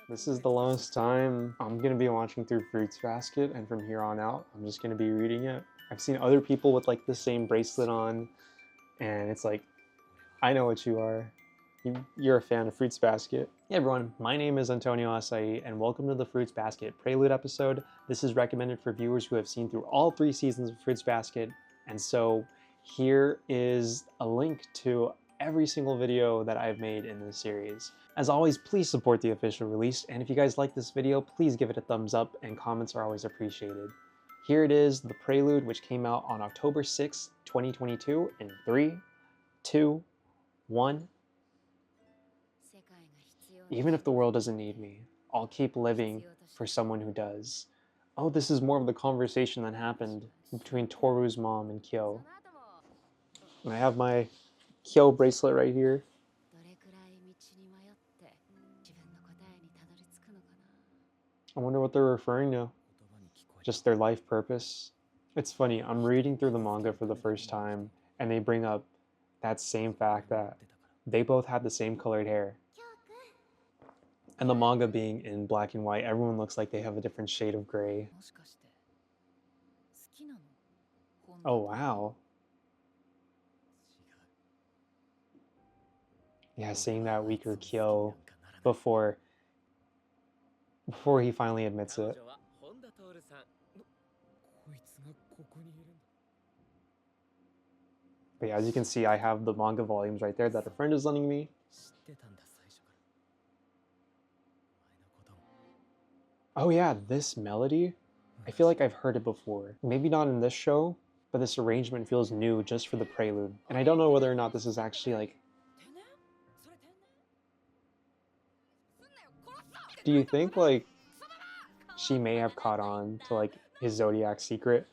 This is the longest time I'm gonna be watching through Fruits Basket, and from here on out, I'm just gonna be reading it. I've seen other people with like the same bracelet on, and it's like, I know what you are. You're a fan of Fruits Basket. Hey everyone, my name is Antonio Asai, and welcome to the Fruits Basket Prelude episode. This is recommended for viewers who have seen through all 3 seasons of Fruits Basket, and so here is a link to every single video that I've made in this series. As always, please support the official release, and if you guys like this video, please give it a thumbs up, and comments are always appreciated. Here it is, the Prelude, which came out on October 6th, 2022, in 3, 2, 1. Even if the world doesn't need me, I'll keep living for someone who does. Oh, this is more of the conversation that happened between Tohru's mom and Kyo. And I have my Kyo bracelet right here. I wonder what they're referring to. Just their life purpose. It's funny, I'm reading through the manga for the first time, and they bring up that same fact that they both had the same colored hair. And the manga being in black and white, everyone looks like they have a different shade of gray. Oh wow. Yeah, seeing that weaker Kyo before he finally admits it. But yeah, as you can see, I have the manga volumes right there that a friend is lending me. Oh yeah, this melody, I feel like I've heard it before. Maybe not in this show, but this arrangement feels new just for the prelude. And I don't know whether or not this is actually like... Do you think like she may have caught on to like his zodiac secret?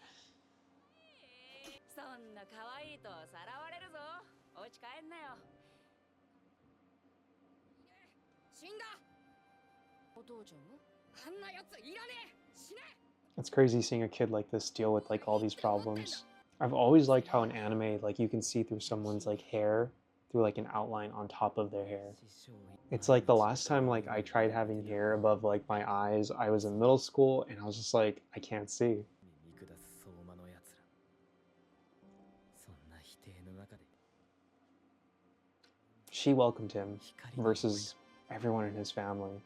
It's crazy seeing a kid like this deal with like all these problems. I've always liked how in anime, like you can see through someone's like hair, through like an outline on top of their hair. It's like the last time like I tried having hair above like my eyes, I was in middle school and I was just like, I can't see. She welcomed him versus everyone in his family.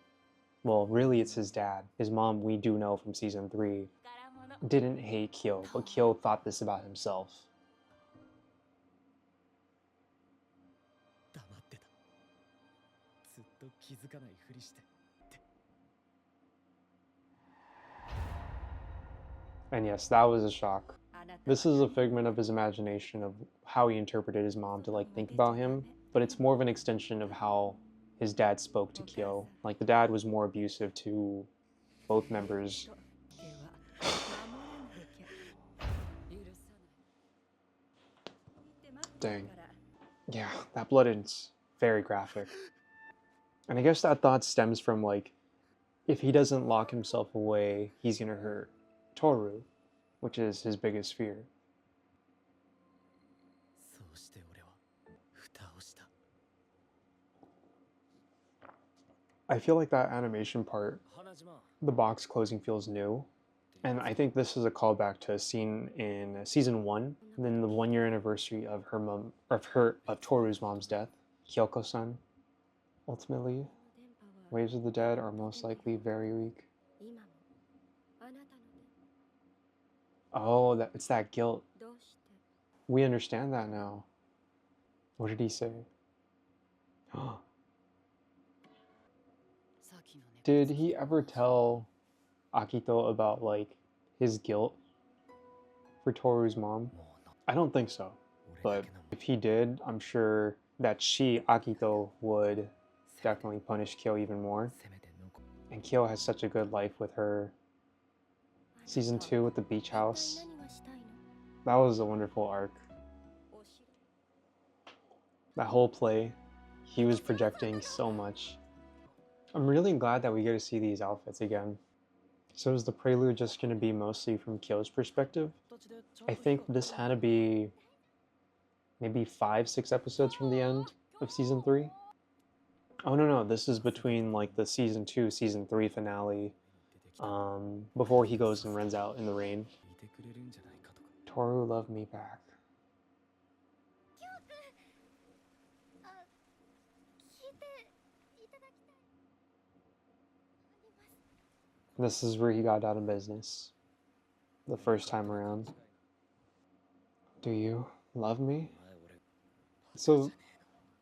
Well, really it's his dad. His mom, we do know from season 3, didn't hate Kyo, but Kyo thought this about himself. And yes, that was a shock. This is a figment of his imagination of how he interpreted his mom to like think about him, but it's more of an extension of how his dad spoke to Kyo. Like the dad was more abusive to both members. Dang. Yeah, that blood is very graphic. And I guess that thought stems from like, if he doesn't lock himself away, he's gonna hurt Tohru, which is his biggest fear. I feel like that animation part, the box closing, feels new. And I think this is a callback to a scene in season 1, and then the 1-year anniversary of Tohru's mom's death, Kyoko-san. Ultimately, waves of the dead are most likely very weak. Oh, it's that guilt. We understand that now. What did he say? Did he ever tell Akito about like his guilt for Tohru's mom? I don't think so, but if he did, I'm sure that Akito, would definitely punish Kyo even more. And Kyo has such a good life with her. Season 2 with the beach house. That was a wonderful arc. That whole play, he was projecting so much. I'm really glad that we get to see these outfits again. So is the prelude just going to be mostly from Kyo's perspective? I think this had to be maybe 5-6 episodes from the end of season 3. Oh no no, this is between like the season 2, season 3 finale, before he goes and runs out in the rain. Tohru, love me back. This is where he got out of business the first time around. Do you love me? So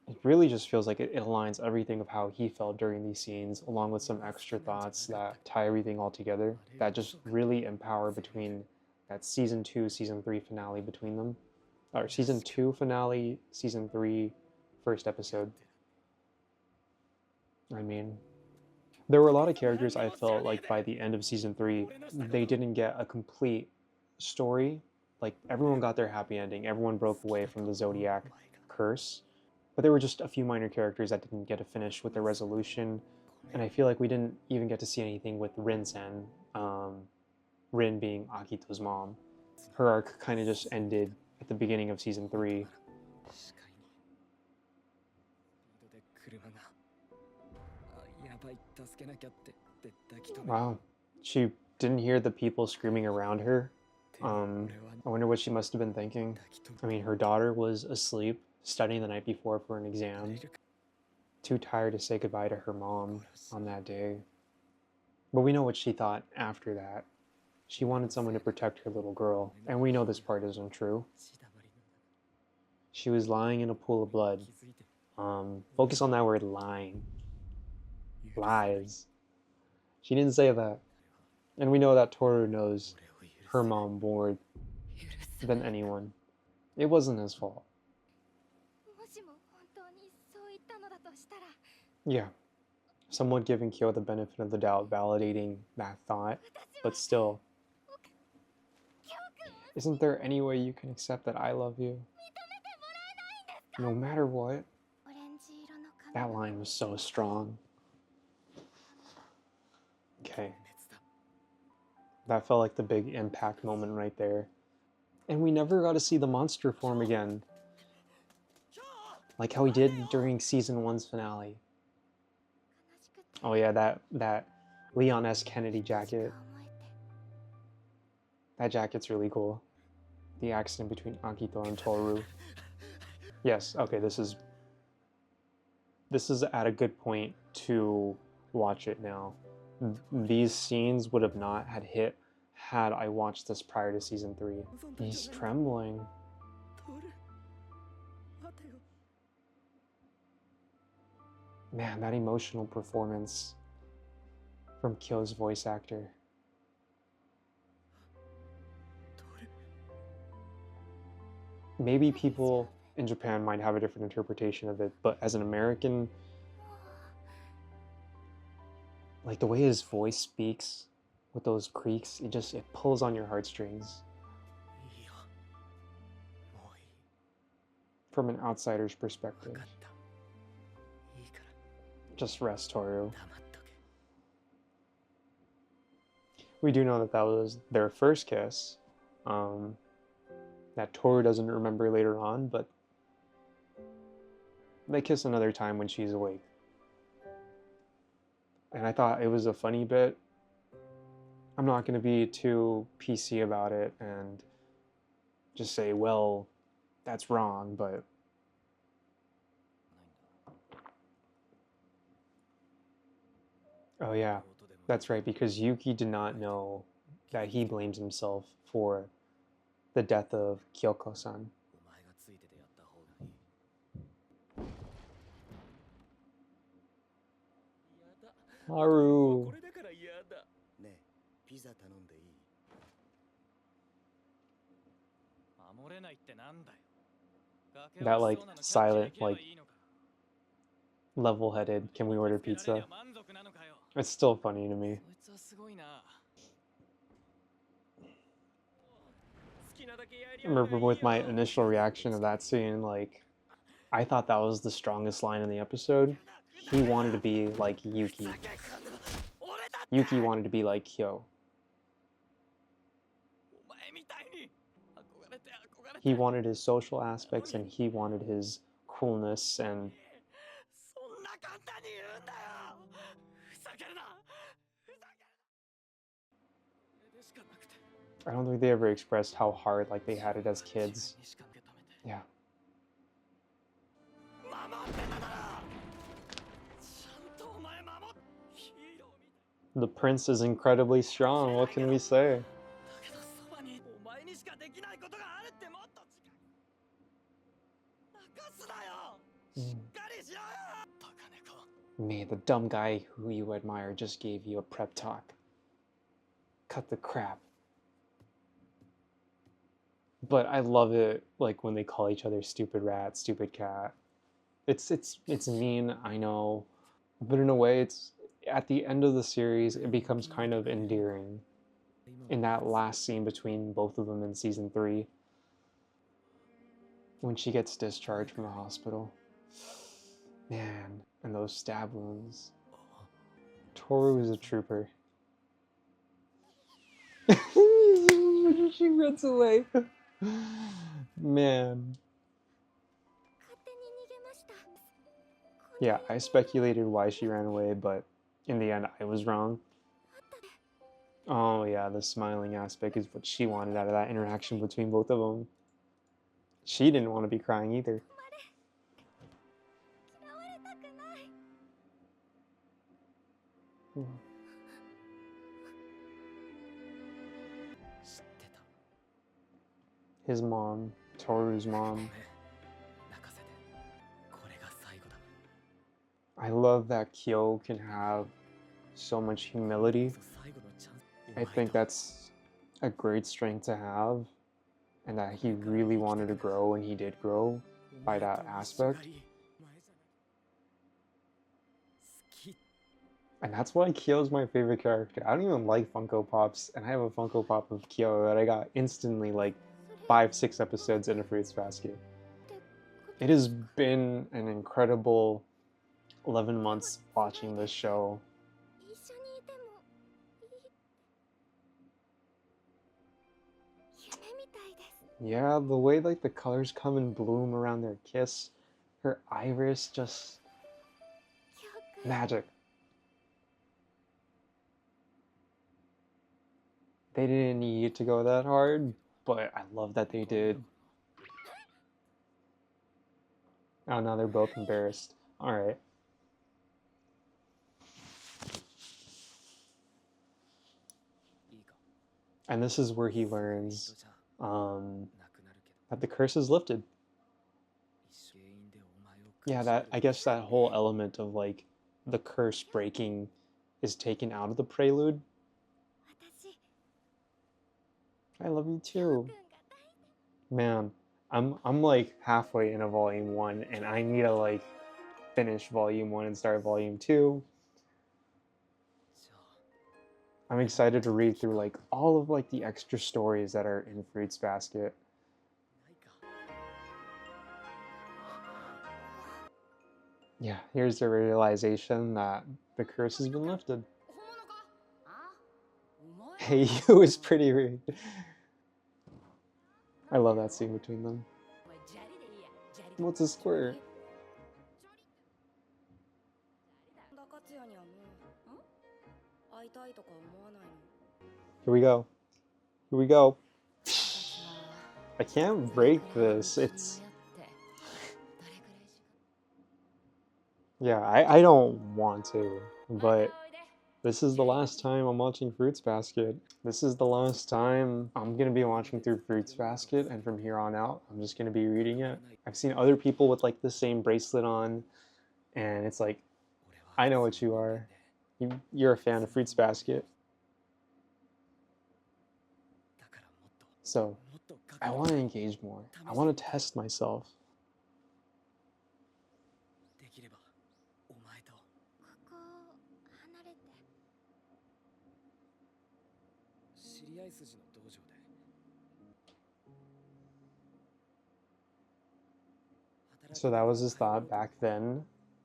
it really just feels like it aligns everything of how he felt during these scenes, along with some extra thoughts that tie everything all together, that just really empower between that season 2, season 3 finale between them. Or season 2 finale, season 3 first episode. I mean, there were a lot of characters I felt like by the end of season 3, they didn't get a complete story. Like, everyone got their happy ending, everyone broke away from the Zodiac curse. But there were just a few minor characters that didn't get to finish with their resolution. And I feel like we didn't even get to see anything with Rin-sen, Rin being Akito's mom. Her arc kind of just ended at the beginning of season 3. Wow. She didn't hear the people screaming around her. I wonder what she must have been thinking. I mean, her daughter was asleep, studying the night before for an exam. Too tired to say goodbye to her mom on that day. But we know what she thought after that. She wanted someone to protect her little girl, and we know this part isn't true. She was lying in a pool of blood. Focus on that word, lying. Lies. She didn't say that. And we know that Tohru knows her mom more than anyone. It wasn't his fault. Yeah. Somewhat giving Kyo the benefit of the doubt, validating that thought, but still. Isn't there any way you can accept that I love you? No matter what? That line was so strong. Okay. That felt like the big impact moment right there. And we never got to see the monster form again. Like how he did during season 1's finale. Oh yeah, that Leon S. Kennedy jacket. That jacket's really cool. The accident between Akito and Tohru. Yes, okay, this is at a good point to watch it now. These scenes would have not had hit had I watched this prior to season 3. He's trembling. Man, that emotional performance from Kyo's voice actor. Maybe people in Japan might have a different interpretation of it, but as an American, like the way his voice speaks with those creaks, it pulls on your heartstrings. From an outsider's perspective. Just rest, Tohru. We do know that that was their first kiss. That Tohru doesn't remember later on, but they kiss another time when she's awake. And I thought it was a funny bit. I'm not going to be too PC about it and just say, well, that's wrong, but oh yeah, that's right, because Yuki did not know that he blames himself for the death of Kyoko-san. Haru. That like silent, like level-headed, can we order pizza? It's still funny to me. I remember with my initial reaction to that scene, like, I thought that was the strongest line in the episode. He wanted to be like Yuki. Yuki wanted to be like Kyo. He wanted his social aspects and he wanted his coolness, and I don't think they ever expressed how hard like they had it as kids. Yeah. The prince is incredibly strong, what can we say? Me, the dumb guy who you admire, just gave you a prep talk. Cut the crap. But I love it, like when they call each other stupid rat, stupid cat. It's mean, I know, but in a way, it's at the end of the series, it becomes kind of endearing. In that last scene between both of them in season 3, when she gets discharged from the hospital, man, and those stab wounds. Tohru is a trooper. She runs away. Man. Yeah, I speculated why she ran away, but in the end, I was wrong. Oh yeah, the smiling aspect is what she wanted out of that interaction between both of them. She didn't want to be crying either. His mom, Toru's mom. I love that Kyo can have so much humility. I think that's a great strength to have, and that he really wanted to grow, and he did grow by that aspect. And that's why Kyo's my favorite character. I don't even like Funko Pops, and I have a Funko Pop of Kyo that I got instantly like 5-6 episodes in a Fruits Basket. It has been an incredible 11 months watching this show. Yeah, the way like the colors come and bloom around their kiss, her iris, just magic. They didn't need to go that hard, but I love that they did. Oh, now they're both embarrassed. Alright. And this is where he learns that the curse is lifted. Yeah, that I guess that whole element of like the curse breaking is taken out of the prelude. I love you too. Man, I'm like halfway into volume 1 and I need to like finish volume 1 and start volume 2. I'm excited to read through like all of like the extra stories that are in Fruits Basket. Yeah, here's the realization that the curse has been lifted. Hey, you is pretty rude. I love that scene between them. What's a squirt? Here we go. Here we go. I can't break this. It's... Yeah, I don't want to, but this is the last time I'm watching Fruits Basket. This is the last time I'm gonna be watching through Fruits Basket, and from here on out, I'm just gonna be reading it. I've seen other people with like the same bracelet on, and it's like, I know what you are. You're a fan of Fruits Basket. So, I want to engage more. I want to test myself. So that was his thought back then,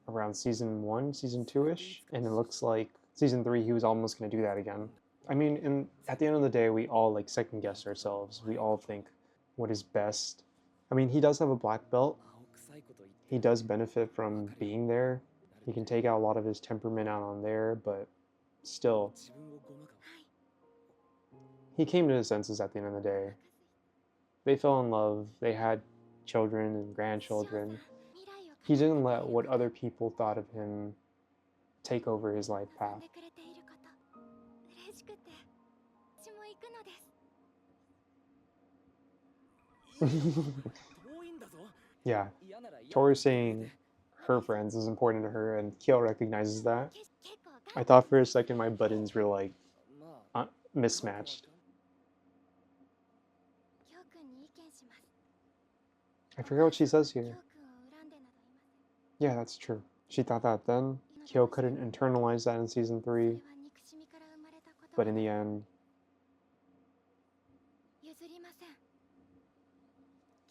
around season 1, season 2-ish, and it looks like season 3 he was almost going to do that again. I mean, at the end of the day, we all like second guess ourselves. We all think what is best. I mean, he does have a black belt. He does benefit from being there. He can take out a lot of his temperament out on there, but still. he came to his senses at the end of the day. They fell in love, they had children and grandchildren. He didn't let what other people thought of him take over his life path. Yeah, Toru saying her friends is important to her, and Kyo recognizes that. I thought for a second my buttons were like mismatched. I forget what she says here. Yeah, that's true. She thought that then. Kyo couldn't internalize that in season 3, but in the end,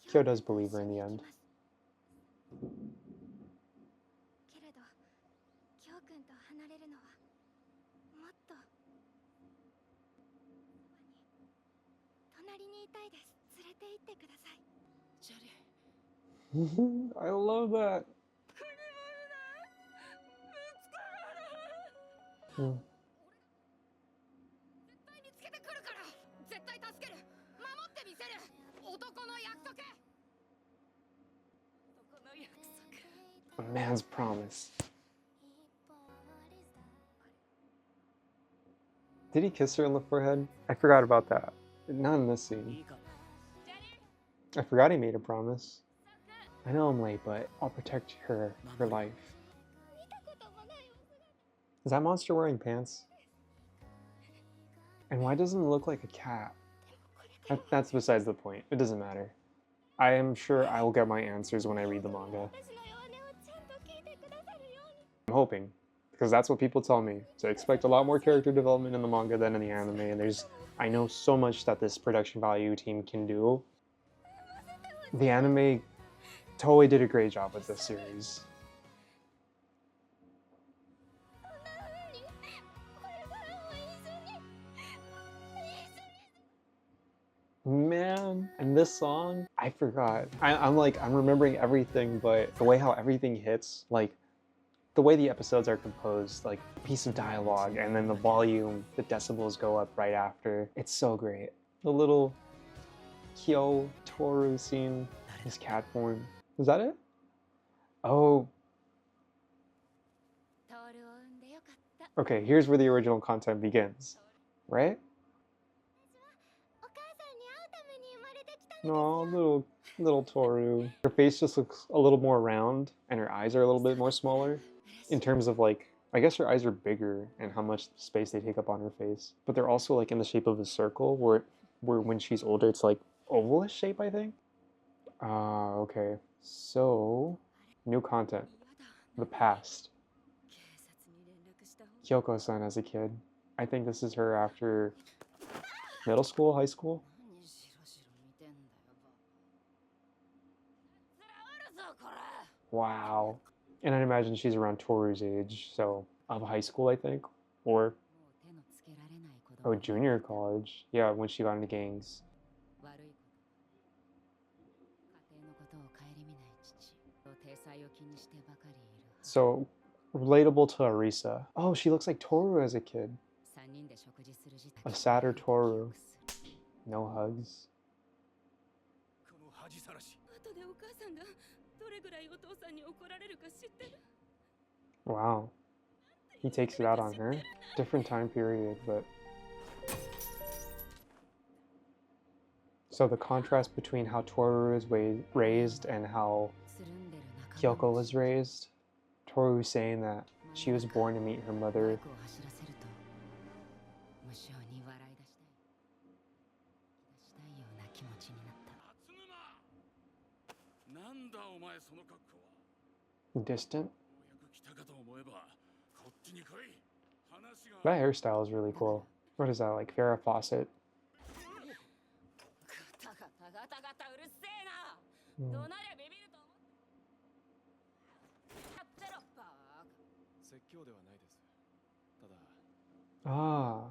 Kyo does believe her in the end. I love that. Hmm. A man's promise. Did he kiss her on the forehead? I forgot about that. Not in this scene. I forgot he made a promise. I know I'm late, but I'll protect her for life. Is that monster wearing pants? And why doesn't it look like a cat? That's besides the point. It doesn't matter. I am sure I will get my answers when I read the manga. I'm hoping, because that's what people tell me. So expect a lot more character development in the manga than in the anime, and I know so much that this production value team can do. The anime totally did a great job with this series. Man, and this song, I forgot. I'm remembering everything, but the way how everything hits, like the way the episodes are composed, like a piece of dialogue, and then the volume, the decibels go up right after. It's so great. The little Kyo Tohru scene, his cat form. Is that it? Oh. Okay, here's where the original content begins, right? No, little Tohru. Her face just looks a little more round, and her eyes are a little bit more smaller. In terms of like, I guess her eyes are bigger and how much space they take up on her face. But they're also like in the shape of a circle, where when she's older, it's like ovalish shape, I think. Ah, okay. So, new content. The past. Kyoko-san as a kid. I think this is her after middle school, high school. Wow. And I'd imagine she's around Toru's age, so of high school, I think, or junior college. Yeah, when she got into gangs. So relatable to Arisa. Oh, she looks like Toru as a kid. A sadder Toru. No hugs. Wow. He takes it out on her. Different time period, but... So the contrast between how Toru is raised and how Kyoko was raised. Toru saying that she was born to meet her mother. Distant. That hairstyle is really cool. What is that, like Farrah Fawcett? Ah.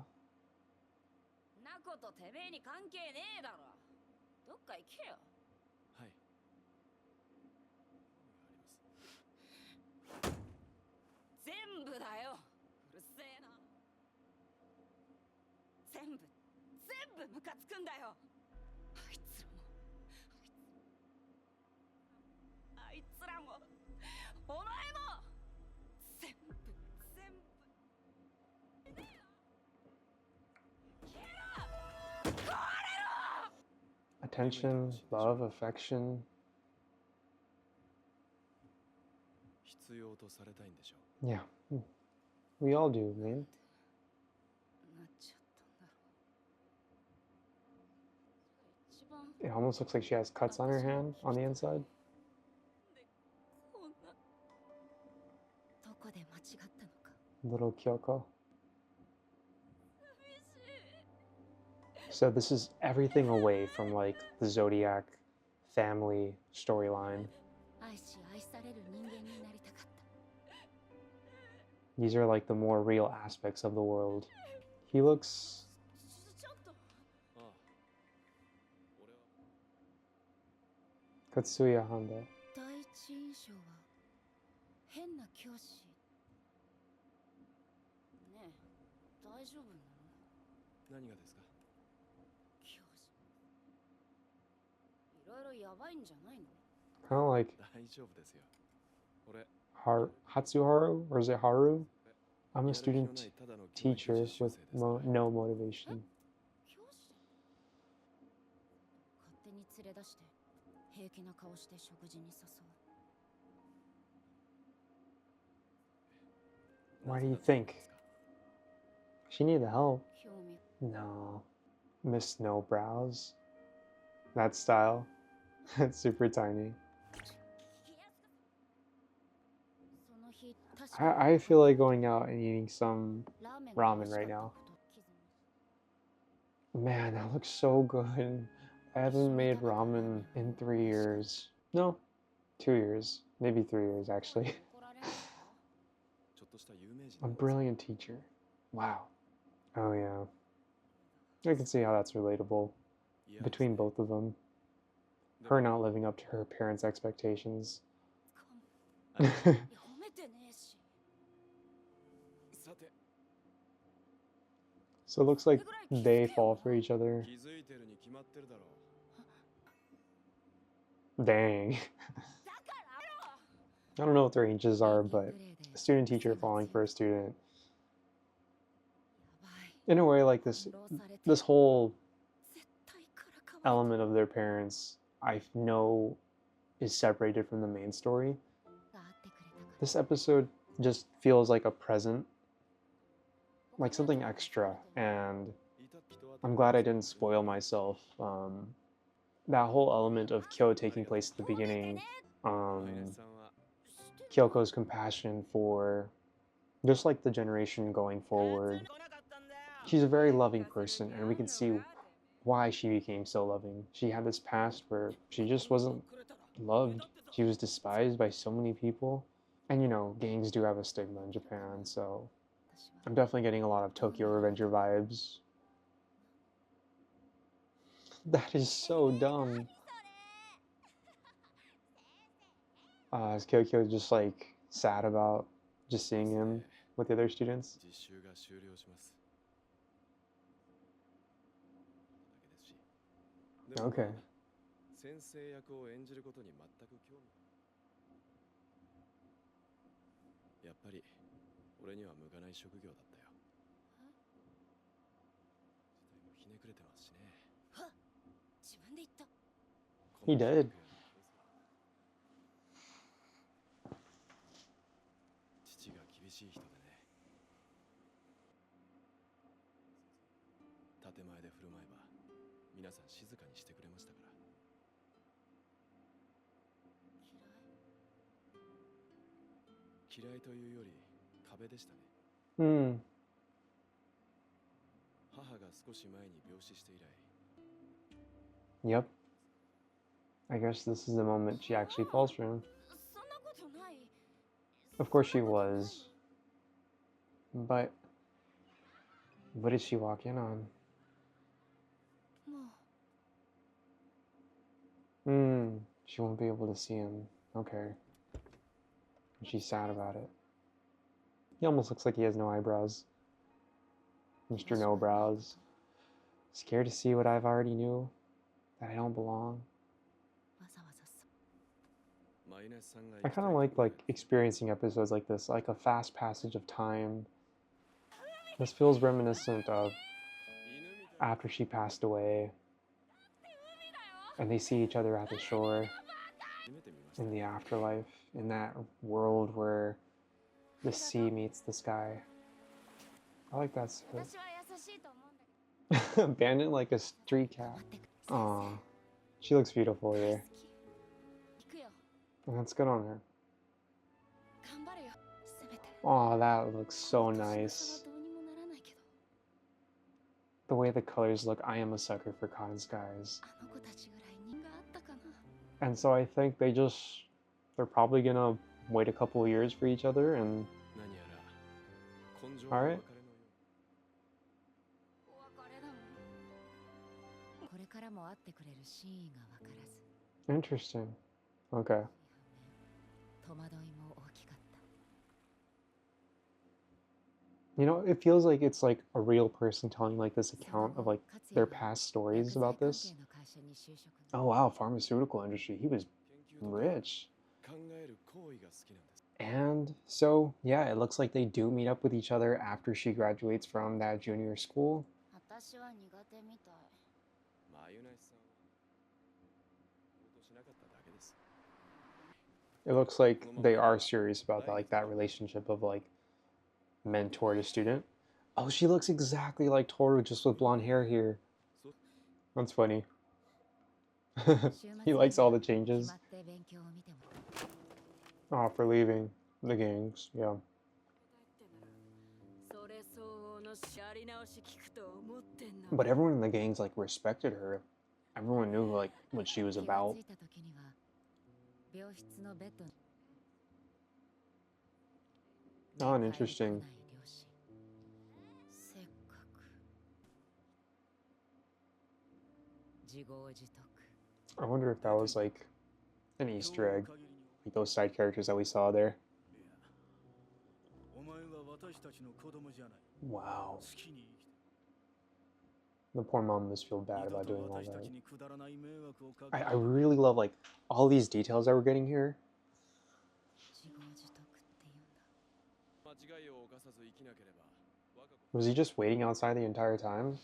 Attention, love, affection. Yeah, we all do, man. It almost looks like she has cuts on her hand on the inside. Little Kyoko. So this is everything away from like the Zodiac family storyline. These are like the more real aspects of the world. He looks... Katsuya Honda. Kind of like Hatsuharu, or is it Haru? I'm a student teacher with no motivation. Why do you think? She needed help. No. Miss No Brows. That style. It's super tiny. I feel like going out and eating some ramen right now. Man, that looks so good. I haven't made ramen in 3 years. No, 2 years. Maybe 3 years, actually. A brilliant teacher. Wow. Oh, yeah. I can see how that's relatable between both of them. Her not living up to her parents' expectations. So it looks like they fall for each other. Dang. I don't know what their ages are, but a student teacher falling for a student. In a way, like this whole element of their parents, I know, is separated from the main story. This episode just feels like a present, like something extra, and I'm glad I didn't spoil myself. That whole element of Kyo taking place at the beginning, Kyoko's compassion for just like the generation going forward. She's a very loving person, and we can see why she became so loving. She had this past where she just wasn't loved. She was despised by so many people. And you know, gangs do have a stigma in Japan, so I'm definitely getting a lot of Tokyo Revenger vibes. That is so dumb. Is Kyoko just like sad about just seeing him with the other students? Okay. He did. Hmm. Yep. I guess this is the moment she actually falls for him. Of course she was. But what did she walk in on? She won't be able to see him. Okay. And she's sad about it. He almost looks like he has no eyebrows. Mr. No Brows. Scared to see what I've already knew, that I don't belong. I kind of like experiencing episodes like this, like a fast passage of time. This feels reminiscent of after she passed away, and they see each other at the shore in the afterlife, in that world where the sea meets the sky. I like that. Abandoned like a street cat. Aw, she looks beautiful here. And that's good on her. Aw, that looks so nice. The way the colors look, I am a sucker for cotton skies. And so I think they're probably gonna wait a couple of years for each other and... Alright. Interesting. Okay. You know, it feels like it's like a real person telling like this account of like their past stories about this. Oh wow, pharmaceutical industry. He was rich. And so, yeah, it looks like they do meet up with each other after she graduates from that junior school. It looks like they are serious about that, like that relationship of like mentor to student. Oh, she looks exactly like Tohru, just with blonde hair here. That's funny. He likes all the changes. Oh, for leaving the gangs, yeah. But everyone in the gangs like respected her. Everyone knew like what she was about. Oh, and interesting. I wonder if that was like an Easter egg, like those side characters that we saw there. Wow. The poor mom must feel bad about doing all that. I really love like all these details that we're getting here. Was he just waiting outside the entire time?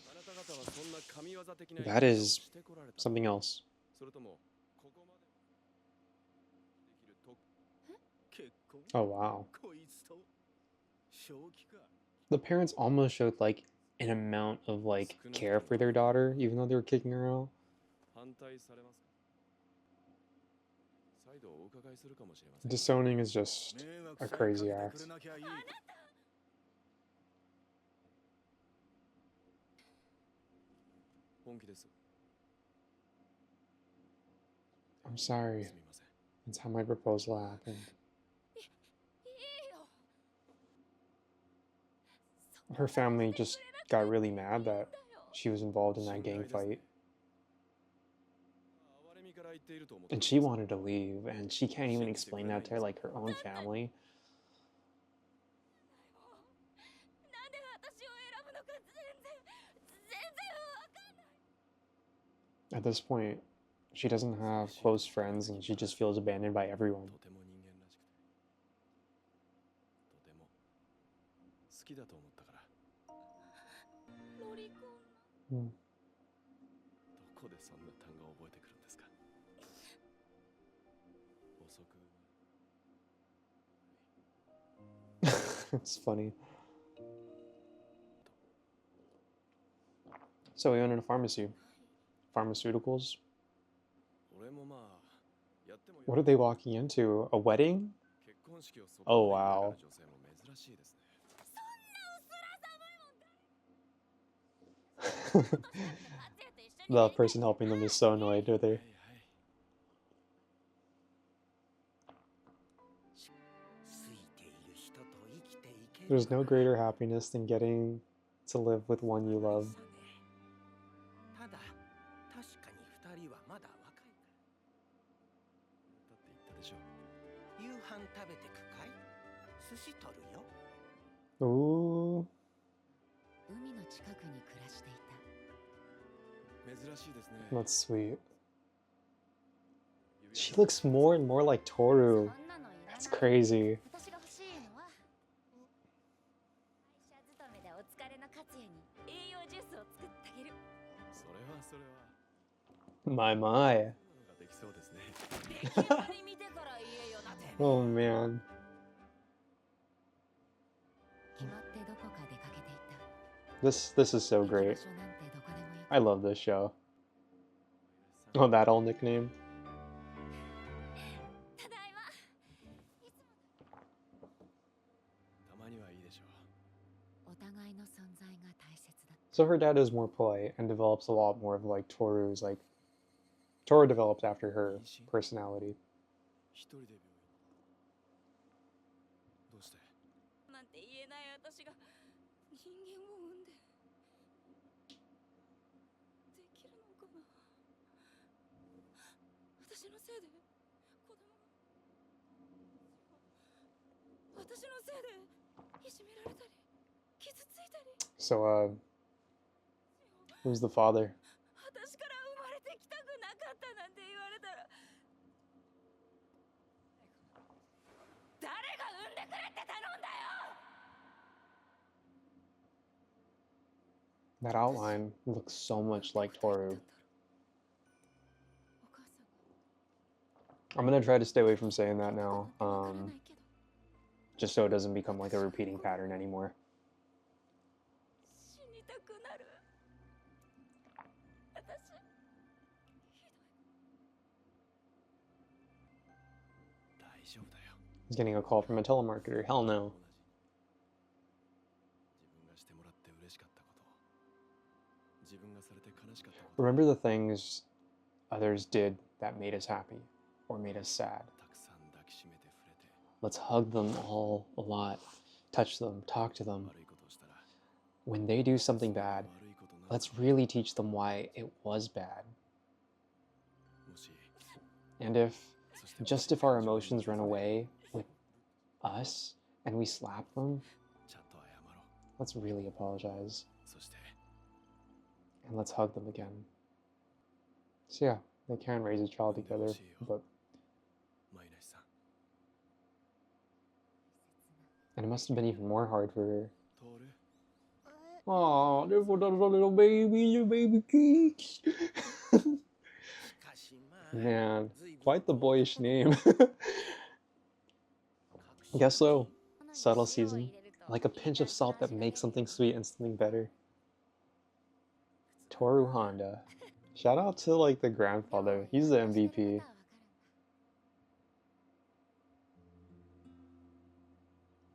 That is something else. Oh wow. The parents almost showed like an amount of like care for their daughter, even though they were kicking her out. Disowning is just a crazy act. I'm sorry. That's how my proposal happened. Her family just got really mad that she was involved in that gang fight. And she wanted to leave, and she can't even explain that to like her own family. At this point, she doesn't have close friends, and she just feels abandoned by everyone. It's funny. So we went in a pharmacy. Pharmaceuticals. What are they walking into? A wedding? Oh wow. The person helping them is so annoyed with her. There's no greater happiness than getting to live with one you love. Ooh. That's sweet. She looks more and more like Tohru. That's crazy. My. Oh man. This is so great. I love this show. Oh, that old nickname. So her dad is more polite and develops a lot more of like Toru's like Toru develops after her personality. So who's the father? That outline looks so much like Toru. I'm gonna try to stay away from saying that now, just so it doesn't become like a repeating pattern anymore. He's getting a call from a telemarketer. Hell no. Remember the things others did that made us happy or made us sad. Let's hug them all a lot, touch them, talk to them. When they do something bad, let's really teach them why it was bad. And if our emotions run away with us and we slap them, let's really apologize. And let's hug them again. So yeah, they can raise a child together, but... And it must have been even more hard for her. Aw, they're little baby geeks. Man, quite the boyish name. Guess so. Subtle season. Like a pinch of salt that makes something sweet and something better. Tohru Honda. Shout out to like the grandfather. He's the MVP.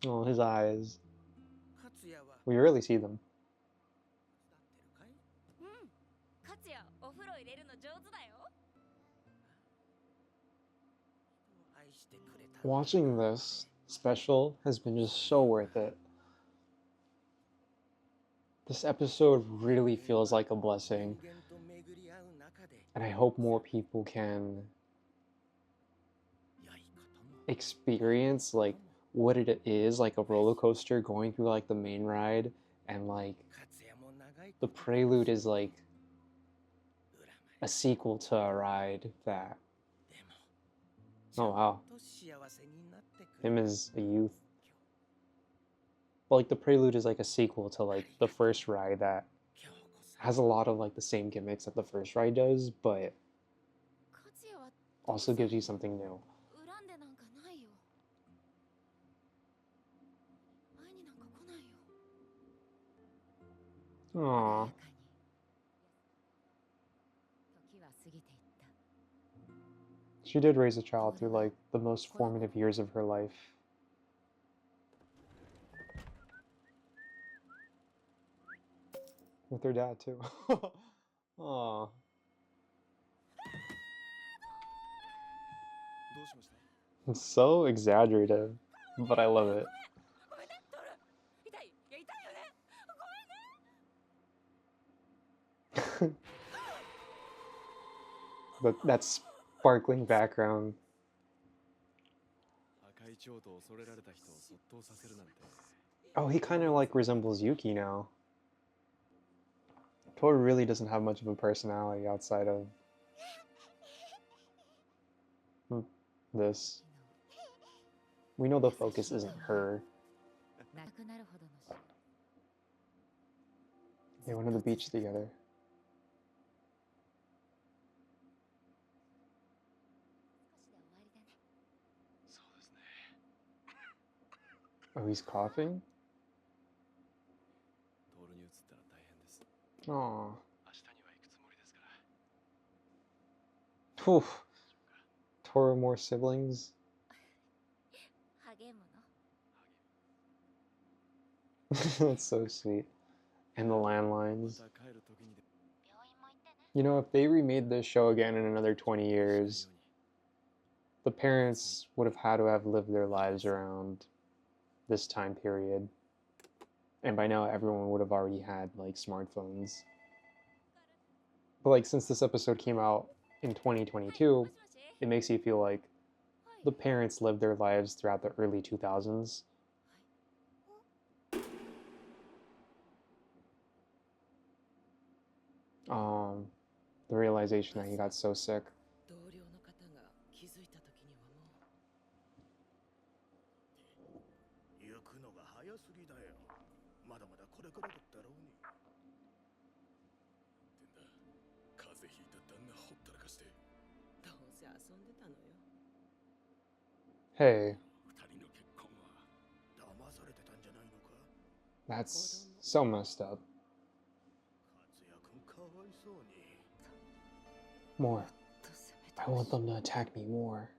Oh, his eyes. We rarely see them. Watching this special has been just so worth it. This episode really feels like a blessing. And I hope more people can experience like what it is, like a roller coaster going through like the main ride, and like the Prelude is like a sequel to a ride that, oh wow, him as a youth. But like the Prelude is like a sequel to like the first ride that has a lot of like the same gimmicks that the first ride does, but also gives you something new. Aww. She did raise a child through like the most formative years of her life. With her dad too. Aww. It's so exaggerative, but I love it. But that sparkling background. Oh, he kind of like resembles Yuki now. Tohru really doesn't have much of a personality outside of this. We know the focus isn't her. They went to the beach together. Oh, he's coughing? Aww. Oof. Tohru more siblings? That's so sweet. And the landlines. You know, if they remade this show again in another 20 years, the parents would have had to have lived their lives around this time period. And by now, everyone would have already had, like, smartphones. But, like, since this episode came out in 2022, it makes you feel like the parents lived their lives throughout the early 2000s. The realization that he got so sick. Hey. That's so messed up. More. I want them to attack me more.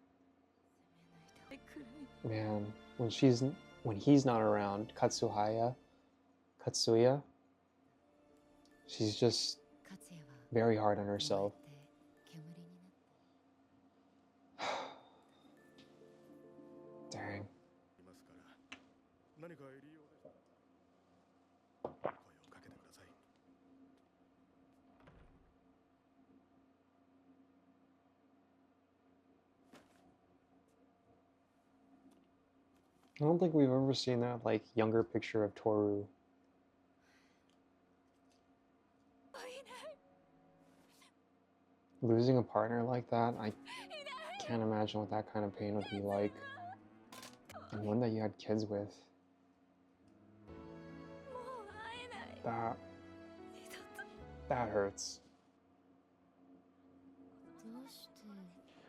Man, when he's not around, Katsuya, she's just very hard on herself. Dang. I don't think we've ever seen that, like, younger picture of Tohru. Losing a partner like that, I can't imagine what that kind of pain would be like. And one that you had kids with. That hurts.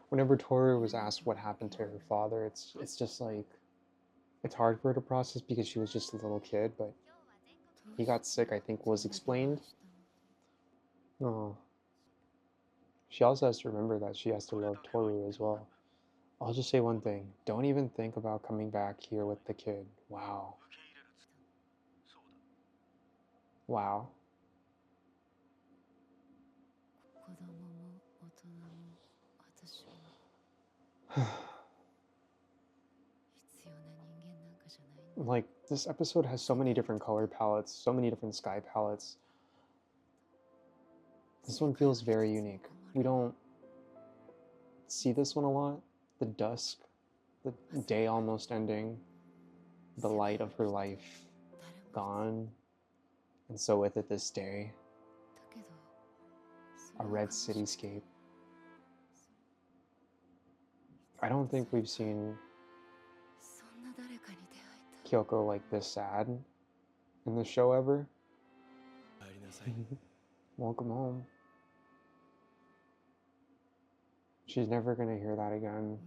Whenever Tohru was asked what happened to her father, it's just like, it's hard for her to process because she was just a little kid, but he got sick, I think, was explained. Oh. She also has to remember that she has to love Tohru as well. I'll just say one thing. Don't even think about coming back here with the kid. Wow. Wow. Like, this episode has so many different color palettes, so many different sky palettes. This one feels very unique. We don't see this one a lot. The dusk, the day almost ending, the light of her life gone, and so with it this day. A red cityscape. I don't think we've seen Kyoko like this sad in the show ever. Welcome home. She's never gonna hear that again.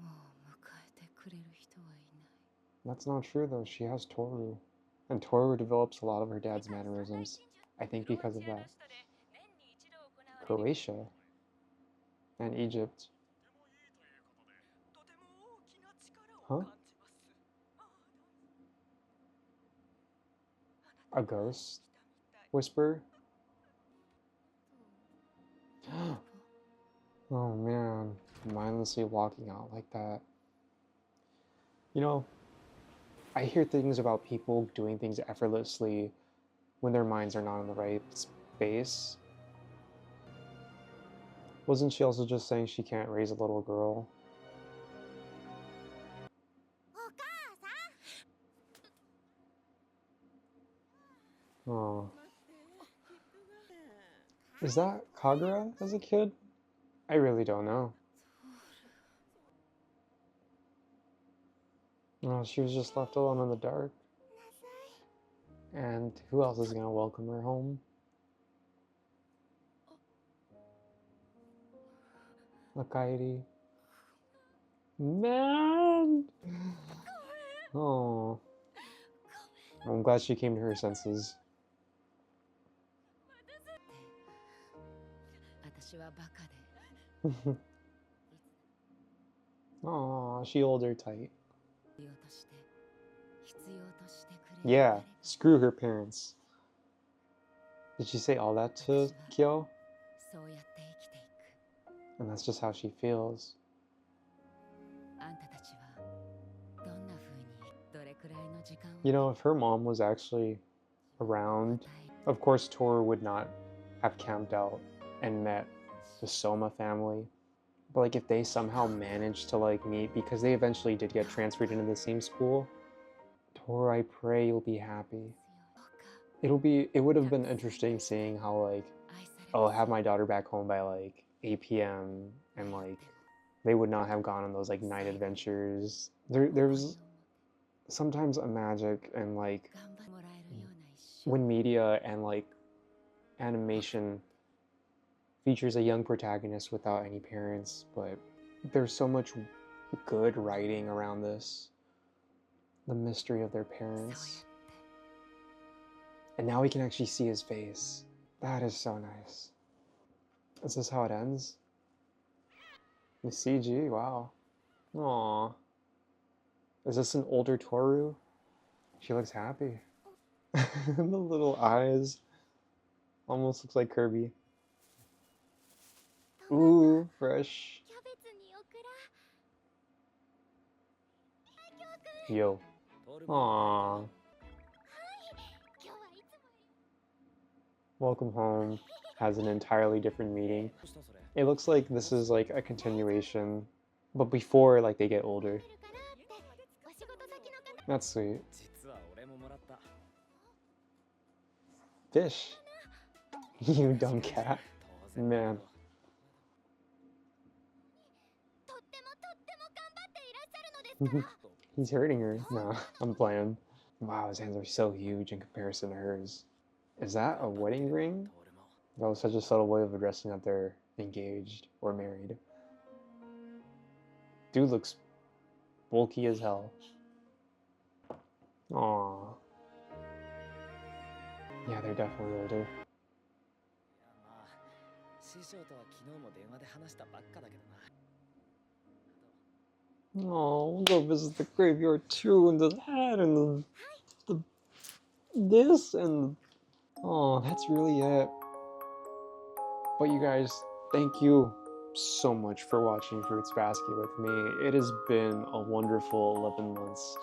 That's not true though, she has Tohru. And Tohru develops a lot of her dad's mannerisms. I think because of that. Croatia. And Egypt. Huh? A ghost whisper? Oh man, mindlessly walking out like that. You know, I hear things about people doing things effortlessly when their minds are not in the right space. Wasn't she also just saying she can't raise a little girl? Oh. Is that Kagura as a kid? I really don't know. Oh, she was just left alone in the dark. And who else is gonna welcome her home? Lakairi. Man! Oh. I'm glad she came to her senses. Aw, she held her tight. Yeah, screw her parents. Did she say all that to Kyo? And that's just how she feels. You know, if her mom was actually around, of course Tohru would not have camped out and met the Soma family. But like if they somehow managed to like meet, because they eventually did get transferred into the same school, Tohru, I pray you'll be happy. It would have been interesting seeing how like, oh, have my daughter back home by like 8 p.m. and like they would not have gone on those like night adventures. There's sometimes a magic and like when media and like animation features a young protagonist without any parents, but there's so much good writing around this. The mystery of their parents. And now we can actually see his face. That is so nice. Is this how it ends? The CG, wow. Aww. Is this an older Tohru? She looks happy. The little eyes. Almost looks like Kirby. Ooh, fresh. Yo. Aww. Welcome home has an entirely different meaning. It looks like this is like a continuation, but before like they get older. That's sweet. Fish. You dumb cat. Man. He's hurting her. No, I'm playing. Wow, his hands are so huge in comparison to hers. Is that a wedding ring? That was such a subtle way of addressing that they're engaged or married. Dude looks bulky as hell. Aww. Yeah, they're definitely older. Oh, go visit the graveyard too, and the that, and the this, and oh, that's really it. But you guys, thank you so much for watching Fruits Basket with me. It has been a wonderful 11 months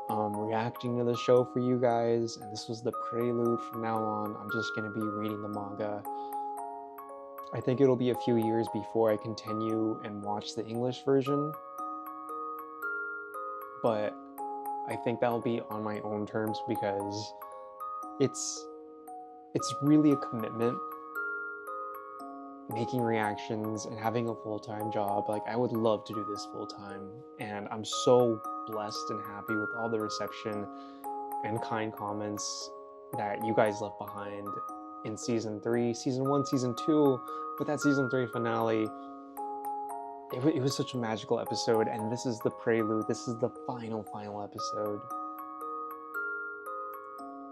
reacting to the show for you guys, and this was the prelude. From now on, I'm just going to be reading the manga. I think it'll be a few years before I continue and watch the English version, but I think that'll be on my own terms because it's really a commitment making reactions and having a full-time job. Like, I would love to do this full-time, and I'm so blessed and happy with all the reception and kind comments that you guys left behind in season 3, season 1, season 2, with that season 3 finale. It was such a magical episode, and this is the prelude. This is the final episode.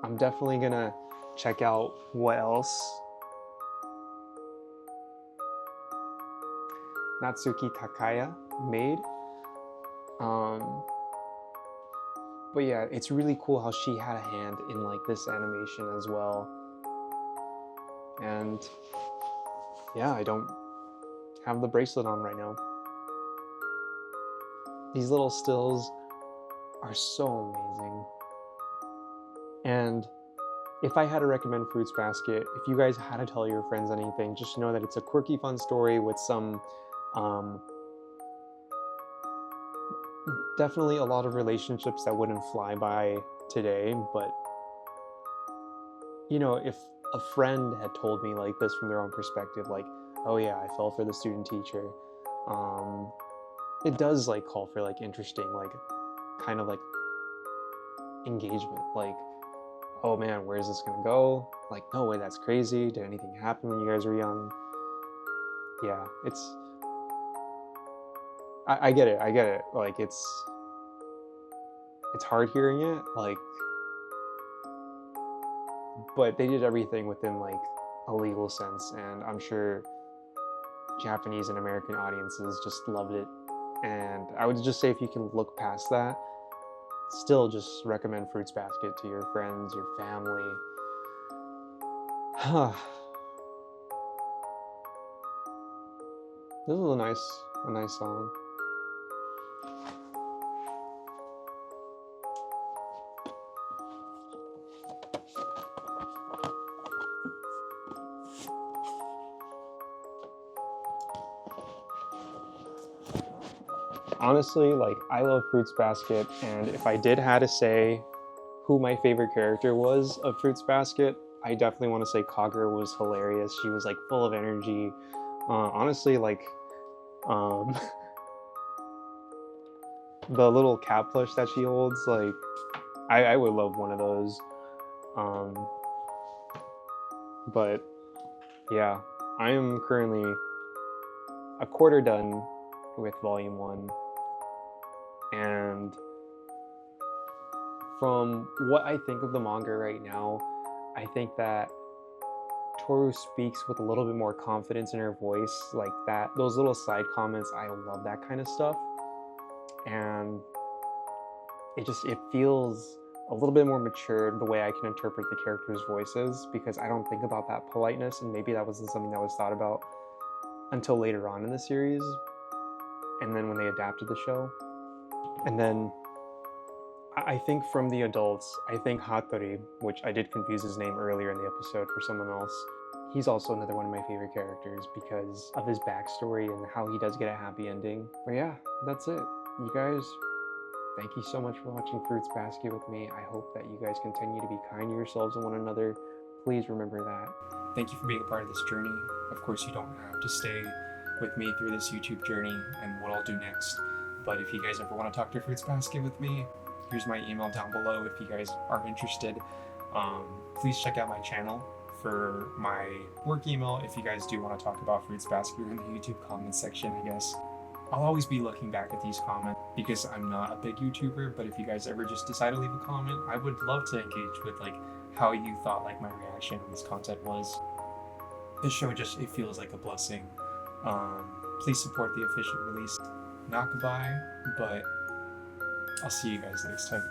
I'm definitely gonna check out what else Natsuki Takaya made. But yeah, it's really cool how she had a hand in like this animation as well. And yeah, I don't have the bracelet on right now. These little stills are so amazing. And if I had to recommend Fruits Basket, if you guys had to tell your friends anything, just know that it's a quirky, fun story with some definitely a lot of relationships that wouldn't fly by today, but you know, if a friend had told me like this from their own perspective, like, oh yeah, I fell for the student teacher. It does like call for like interesting, like kind of like engagement, like, oh man, where's this gonna go? Like, no way, that's crazy. Did anything happen when you guys were young? Yeah, I get it, like it's hard hearing it, like, but they did everything within like a legal sense, and I'm sure Japanese and American audiences just loved it. And I would just say, if you can look past that, still just recommend Fruits Basket to your friends, your family. This is a nice song. Honestly, like, I love Fruits Basket, and if I did have to say who my favorite character was of Fruits Basket, I definitely want to say Kagura was hilarious. She was like full of energy. Honestly, like, the little cat plush that she holds, like, I would love one of those. But yeah, I am currently a quarter done with volume 1, and from what I think of the manga right now, I think that Tohru speaks with a little bit more confidence in her voice, like that, those little side comments, I love that kind of stuff. And it feels a little bit more mature the way I can interpret the characters' voices, because I don't think about that politeness, and maybe that wasn't something that was thought about until later on in the series, and then when they adapted the show. And then I think from the adults, I think Hattori, which I did confuse his name earlier in the episode for someone else, he's also another one of my favorite characters because of his backstory and how he does get a happy ending. But yeah, that's it. You guys, thank you so much for watching Fruits Basket with me. I hope that you guys continue to be kind to yourselves and one another. Please remember that. Thank you for being a part of this journey. Of course, you don't have to stay with me through this YouTube journey and what I'll do next. But if you guys ever want to talk to Fruits Basket with me, here's my email down below if you guys are interested. Please check out my channel for my work email if you guys do want to talk about Fruits Basket in the YouTube comments section, I guess. I'll always be looking back at these comments because I'm not a big YouTuber, but if you guys ever just decide to leave a comment, I would love to engage with like how you thought like my reaction to this content was. This show just, it feels like a blessing. Please support the official release. Not goodbye, but I'll see you guys next time.